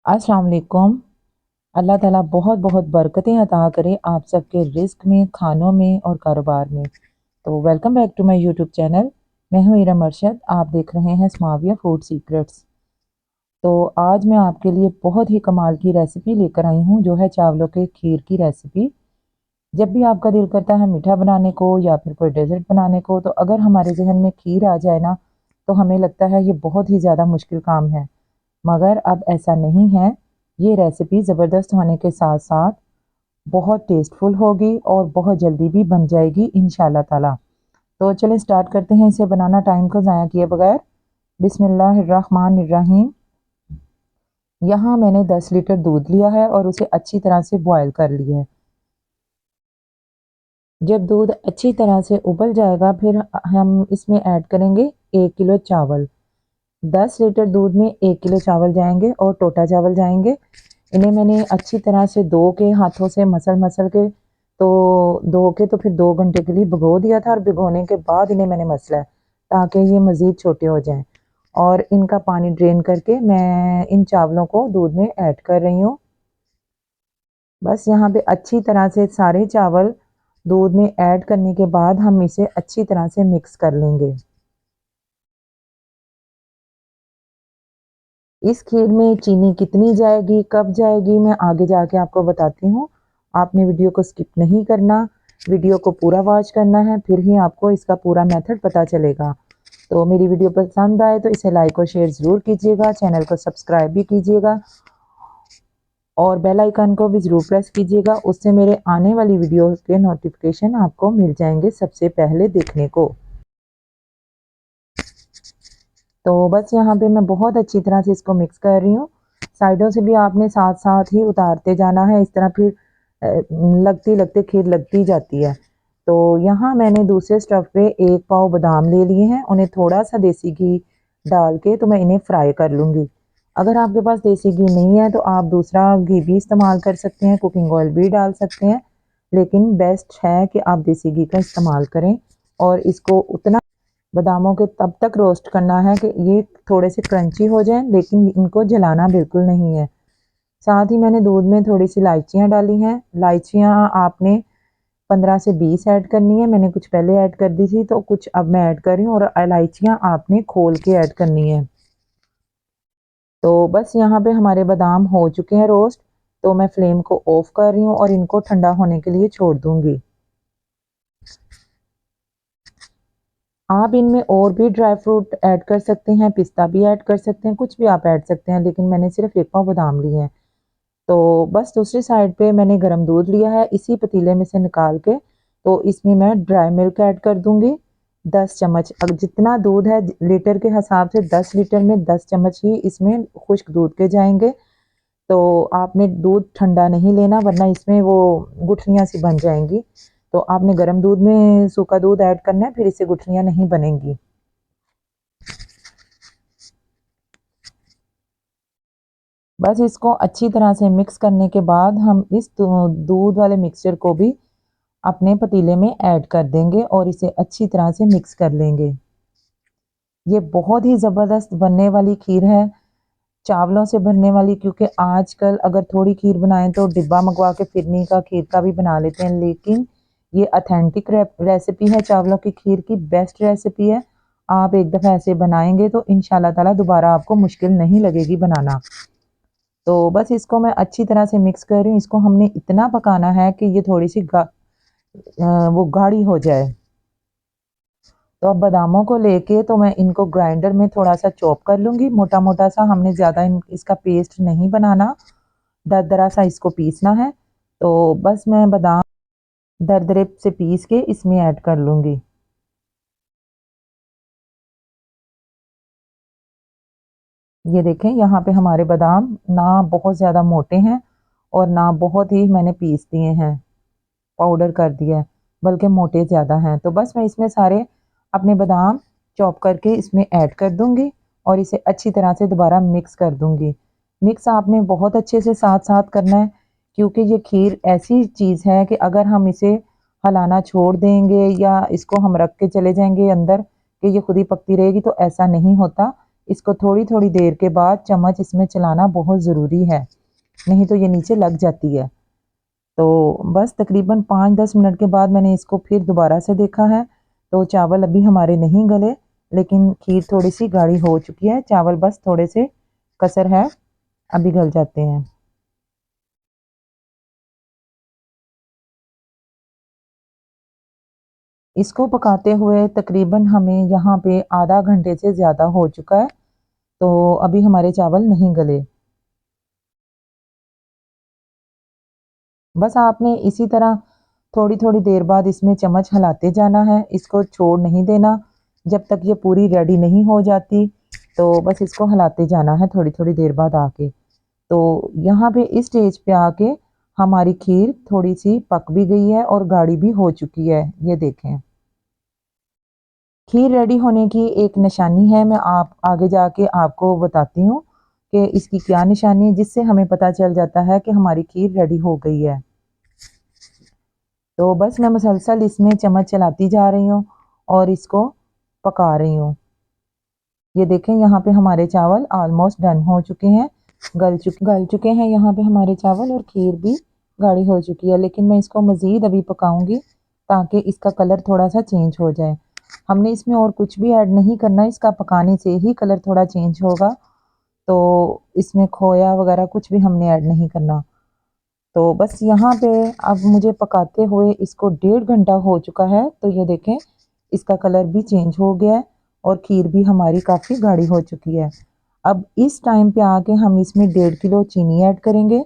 अस्सलाम वालेकुम। अल्लाह ताला बहुत बहुत बरकतें अता करे आप सबके रिस्क में, खानों में और कारोबार में। तो welcome back to my YouTube channel. मैं हूँ इरम अरशद, आप देख रहे हैं स्माविया फूड सीक्रेट्स। तो आज मैं आपके लिए बहुत ही कमाल की रेसिपी लेकर आई हूँ, जो है चावलों के खीर की रेसिपी। जब भी आपका दिल करता है मीठा बनाने को या फिर कोई डेजर्ट बनाने को, तो अगर हमारे जहन में खीर आ जाए ना, तो हमें लगता है ये बहुत ही ज़्यादा मुश्किल काम है। मगर अब ऐसा नहीं है। ये रेसिपी ज़बरदस्त होने के साथ साथ बहुत टेस्टफुल होगी और बहुत जल्दी भी बन जाएगी इंशाल्लाह ताला। तो चलें स्टार्ट करते हैं इसे बनाना, टाइम को ज़ाया किए बगैर। बिस्मिल्लाहिर्रहमानिर्रहीम। यहाँ मैंने 10 लीटर दूध लिया है और उसे अच्छी तरह से बॉयल कर लिया है। जब दूध अच्छी तरह से उबल जाएगा, फिर हम इसमें ऐड करेंगे 1 किलो चावल। 10 लीटर दूध में 1 किलो चावल जाएंगे और टोटा चावल जाएंगे। इन्हें मैंने अच्छी तरह से धो के हाथों से मसल के, तो धो के तो फिर 2 घंटे के लिए भिगो दिया था, और भिगोने के बाद इन्हें मैंने मसला है ताकि ये मज़ीद छोटे हो जाएं। और इनका पानी ड्रेन करके मैं इन चावलों को दूध में ऐड कर रही हूँ। बस यहाँ पे अच्छी तरह से सारे चावल दूध में ऐड करने के बाद हम इसे अच्छी तरह से मिक्स कर लेंगे। इस खीर में चीनी कितनी जाएगी, कब जाएगी, मैं आगे जाके आपको बताती हूँ। आपने वीडियो को स्किप नहीं करना, वीडियो को पूरा वॉच करना है, फिर ही आपको इसका पूरा मेथड पता चलेगा। तो मेरी वीडियो पसंद आए तो इसे लाइक और शेयर ज़रूर कीजिएगा, चैनल को सब्सक्राइब भी कीजिएगा और बेल आइकन को भी ज़रूर प्रेस कीजिएगा। उससे मेरे आने वाली वीडियो के नोटिफिकेशन आपको मिल जाएंगे सबसे पहले देखने को। तो बस यहाँ पे मैं बहुत अच्छी तरह से इसको मिक्स कर रही हूँ। साइडों से भी आपने साथ साथ ही उतारते जाना है, इस तरह फिर लगती लगते खीर लगती जाती है। तो यहाँ मैंने दूसरे स्टफ पे 1 पाव बादाम ले लिए हैं, उन्हें थोड़ा सा देसी घी डाल के तो मैं इन्हें फ्राई कर लूँगी। अगर आपके पास देसी घी नहीं है तो आप दूसरा घी भी इस्तेमाल कर सकते हैं, कुकिंग ऑयल भी डाल सकते हैं, लेकिन बेस्ट है कि आप देसी घी का इस्तेमाल करें। और इसको उतना बादामों के तब तक रोस्ट करना है कि ये थोड़े से क्रंची हो जाएं, लेकिन इनको जलाना बिल्कुल नहीं है। साथ ही मैंने दूध में थोड़ी सी इलायचियाँ डाली हैं। इलायचियाँ आपने 15 से 20 ऐड करनी है। मैंने कुछ पहले ऐड कर दी थी, तो कुछ अब मैं ऐड कर रही हूँ, और इलायचियाँ आपने खोल के ऐड करनी है। तो बस यहाँ पे हमारे बादाम हो चुके हैं रोस्ट, तो मैं फ्लेम को ऑफ कर रही हूँ और इनको ठंडा होने के लिए छोड़ दूंगी। आप इनमें और भी ड्राई फ्रूट ऐड कर सकते हैं, पिस्ता भी ऐड कर सकते हैं, कुछ भी आप ऐड सकते हैं, लेकिन मैंने सिर्फ 1 पाव बादाम लिए हैं। तो बस दूसरी साइड पे मैंने गर्म दूध लिया है, इसी पतीले में से निकाल के तो इसमें मैं ड्राई मिल्क ऐड कर दूंगी 10 चम्मच। अब जितना दूध है लीटर के हिसाब से 10 लीटर में 10 चम्मच ही इसमें खुश्क दूध के जाएंगे। तो आपने दूध ठंडा नहीं लेना, वरना इसमें वो गुठलियाँ सी बन जाएंगी। तो आपने गर्म दूध में सूखा दूध ऐड करना है, फिर इससे गुठलियाँ नहीं बनेंगी। बस इसको अच्छी तरह से मिक्स करने के बाद हम इस दूध वाले मिक्सचर को भी अपने पतीले में ऐड कर देंगे और इसे अच्छी तरह से मिक्स कर लेंगे। ये बहुत ही ज़बरदस्त बनने वाली खीर है, चावलों से बनने वाली, क्योंकि आजकल अगर थोड़ी खीर बनाएं तो डिब्बा मंगवा के फिरनी का खीर का भी बना लेते हैं, लेकिन ये ऑथेंटिक रेसिपी है, चावलों की खीर की बेस्ट रेसिपी है। आप एक दफ़ा ऐसे बनाएंगे तो इंशाल्लाह ताला दोबारा आपको मुश्किल नहीं लगेगी बनाना। तो बस इसको मैं अच्छी तरह से मिक्स कर रही हूँ। इसको हमने इतना पकाना है कि ये थोड़ी सी वो गाढ़ी हो जाए। तो अब बादामों को लेके तो मैं इनको ग्राइंडर में थोड़ा सा चॉप कर लूँगी, मोटा मोटा सा। हमने ज़्यादा इसका पेस्ट नहीं बनाना, दरदरा सा इसको पीसना है। तो बस मैं बादाम दरदरे से पीस के इसमें ऐड कर लूँगी। ये देखें, यहाँ पे हमारे बादाम ना बहुत ज़्यादा मोटे हैं और ना बहुत ही मैंने पीस दिए हैं, पाउडर कर दिया है, बल्कि मोटे ज़्यादा हैं। तो बस मैं इसमें सारे अपने बादाम चॉप करके इसमें ऐड कर दूंगी और इसे अच्छी तरह से दोबारा मिक्स कर दूंगी। मिक्स आपने बहुत अच्छे से साथ साथ करना है, क्योंकि ये खीर ऐसी चीज़ है कि अगर हम इसे हलाना छोड़ देंगे या इसको हम रख के चले जाएंगे अंदर कि ये खुद ही पकती रहेगी, तो ऐसा नहीं होता। इसको थोड़ी थोड़ी देर के बाद चम्मच इसमें चलाना बहुत ज़रूरी है, नहीं तो ये नीचे लग जाती है। तो बस तकरीबन 5-10 मिनट के बाद मैंने इसको फिर दोबारा से देखा है, तो चावल अभी हमारे नहीं गले, लेकिन खीर थोड़ी सी गाढ़ी हो चुकी है। चावल बस थोड़े से कसर है, अभी गल जाते हैं। इसको पकाते हुए तकरीबन हमें यहाँ पे आधा घंटे से ज़्यादा हो चुका है, तो अभी हमारे चावल नहीं गले। बस आपने इसी तरह थोड़ी थोड़ी देर बाद इसमें चम्मच हिलाते जाना है, इसको छोड़ नहीं देना जब तक ये पूरी रेडी नहीं हो जाती। तो बस इसको हिलाते जाना है थोड़ी थोड़ी देर बाद आके। तो यहाँ पे इस स्टेज पे आके हमारी खीर थोड़ी सी पक भी गई है और गाढ़ी भी हो चुकी है, ये देखें। खीर रेडी होने की एक निशानी है, मैं आप आगे जाके आपको बताती हूँ कि इसकी क्या निशानी है, जिससे हमें पता चल जाता है कि हमारी खीर रेडी हो गई है। तो बस मैं मुसलसल इसमें चम्मच चलाती जा रही हूँ और इसको पका रही हूँ। ये देखें यहाँ पे हमारे चावल ऑलमोस्ट डन हो चुके हैं, गल चुके हैं यहाँ पे हमारे चावल, और खीर भी गाढ़ी हो चुकी है। लेकिन मैं इसको मज़ीद अभी पकाऊंगी ताकि इसका कलर थोड़ा सा चेंज हो जाए। हमने इसमें और कुछ भी ऐड नहीं करना, इसका पकाने से ही कलर थोड़ा चेंज होगा। तो इसमें खोया वगैरह कुछ भी हमने ऐड नहीं करना। तो बस यहाँ पे अब मुझे पकाते हुए इसको 1.5 घंटा हो चुका है। तो ये देखें इसका कलर भी चेंज हो गया है और खीर भी हमारी काफ़ी गाढ़ी हो चुकी है। अब इस टाइम पे आके हम इसमें 1.5 किलो चीनी ऐड करेंगे।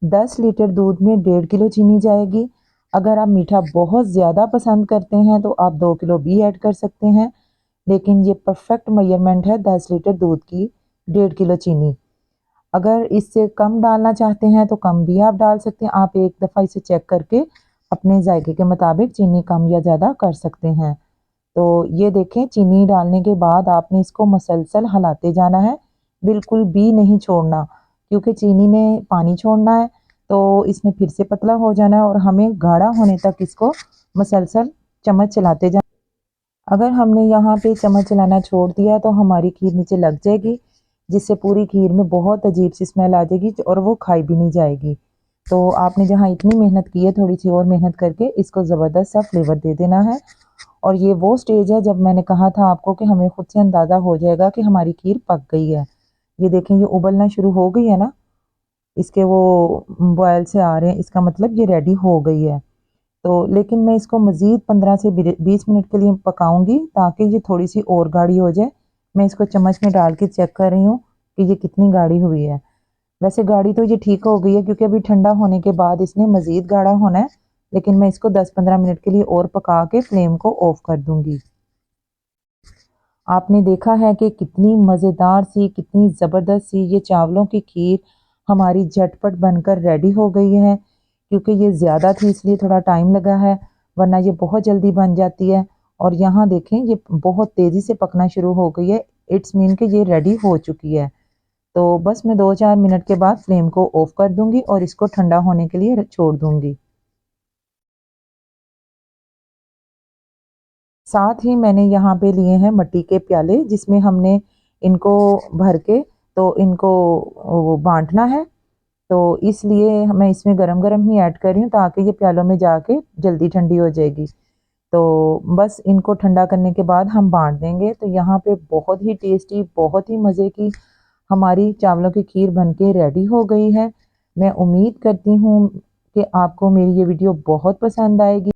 10 लीटर दूध में 1.5 किलो चीनी जाएगी। अगर आप मीठा बहुत ज़्यादा पसंद करते हैं तो आप 2 किलो भी ऐड कर सकते हैं, लेकिन ये परफेक्ट मेजरमेंट है 10 लीटर दूध की 1.5 किलो चीनी। अगर इससे कम डालना चाहते हैं तो कम भी आप डाल सकते हैं। आप एक दफ़ा इसे चेक करके अपने जायके के मुताबिक चीनी कम या ज़्यादा कर सकते हैं। तो ये देखें चीनी डालने के बाद आपने इसको मसलसल हिलाते जाना है, बिल्कुल भी नहीं छोड़ना, क्योंकि चीनी ने पानी छोड़ना है तो इसने फिर से पतला हो जाना है और हमें गाढ़ा होने तक इसको मसलसल चम्मच चलाते जाना। अगर हमने यहाँ पे चम्मच चलाना छोड़ दिया तो हमारी खीर नीचे लग जाएगी, जिससे पूरी खीर में बहुत अजीब सी स्मेल आ जाएगी और वो खाई भी नहीं जाएगी। तो आपने जहाँ इतनी मेहनत की है, थोड़ी सी और मेहनत करके इसको ज़बरदस्त सा फ्लेवर दे देना है। और ये वो स्टेज है जब मैंने कहा था आपको कि हमें खुद से अंदाज़ा हो जाएगा कि हमारी खीर पक गई है। ये देखें ये उबलना शुरू हो गई है ना, इसके वो बॉयल से आ रहे हैं, इसका मतलब ये रेडी हो गई है। तो लेकिन मैं इसको मज़ीद 15 से 20 मिनट के लिए पकाऊंगी ताकि ये थोड़ी सी और गाढ़ी हो जाए। मैं इसको चम्मच में डाल के चेक कर रही हूँ कि ये कितनी गाढ़ी हुई है। वैसे गाढ़ी तो ये ठीक हो गई है, क्योंकि अभी ठंडा होने के बाद इसने मज़ीद गाढ़ा होना है। लेकिन मैं इसको 10-15 मिनट के लिए और पका के फ्लेम को ऑफ कर दूंगी। आपने देखा है कि कितनी मज़ेदार सी, कितनी ज़बरदस्त सी ये चावलों की खीर हमारी झटपट बनकर रेडी हो गई है। क्योंकि ये ज़्यादा थी इसलिए थोड़ा टाइम लगा है, वरना ये बहुत जल्दी बन जाती है। और यहाँ देखें ये बहुत तेज़ी से पकना शुरू हो गई है, इट्स मीन कि ये रेडी हो चुकी है। तो बस मैं 2-4 मिनट के बाद फ्लेम को ऑफ कर दूंगी और इसको ठंडा होने के लिए छोड़ दूंगी। साथ ही मैंने यहाँ पे लिए हैं मिट्टी के प्याले, जिसमें हमने इनको भर के तो इनको वो बांटना है। तो इसलिए मैं इसमें गरम गरम ही ऐड कर रही हूँ ताकि ये प्यालों में जाके जल्दी ठंडी हो जाएगी। तो बस इनको ठंडा करने के बाद हम बांट देंगे। तो यहाँ पे बहुत ही टेस्टी, बहुत ही मज़े की हमारी चावलों की खीर बनके रेडी हो गई है। मैं उम्मीद करती हूँ कि आपको मेरी ये वीडियो बहुत पसंद आएगी।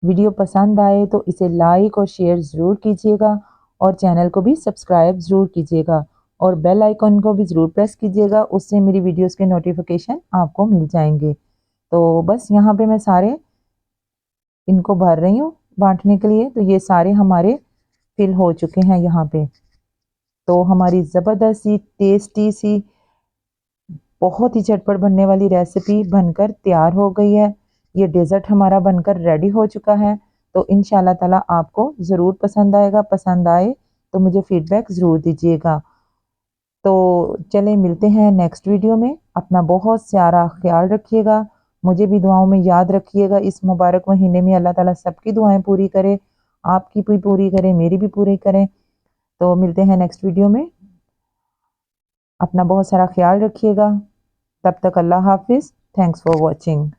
वीडियो पसंद आए तो इसे लाइक और शेयर ज़रूर कीजिएगा और चैनल को भी सब्सक्राइब ज़रूर कीजिएगा और बेल आइकन को भी ज़रूर प्रेस कीजिएगा, उससे मेरी वीडियोस के नोटिफिकेशन आपको मिल जाएंगे। तो बस यहाँ पे मैं सारे इनको भर रही हूँ बांटने के लिए। तो ये सारे हमारे फिल हो चुके हैं यहाँ पे। तो हमारी ज़बरदस्त सी, टेस्टी सी, बहुत ही झटपट बनने वाली रेसिपी बनकर तैयार हो गई है। ये डेज़र्ट हमारा बनकर रेडी हो चुका है। तो इंशाल्लाह ताला आपको ज़रूर पसंद आएगा। पसंद आए तो मुझे फ़ीडबैक ज़रूर दीजिएगा। तो चलें मिलते हैं नेक्स्ट वीडियो में। अपना बहुत सारा ख्याल रखिएगा, मुझे भी दुआओं में याद रखिएगा। इस मुबारक महीने में अल्लाह ताला सबकी दुआएं पूरी करे, आपकी भी पूरी करे, मेरी भी पूरी करे। तो मिलते हैं नेक्स्ट वीडियो में। अपना बहुत सारा ख्याल रखिएगा। तब तक अल्लाह हाफिज़। Thanks for watching.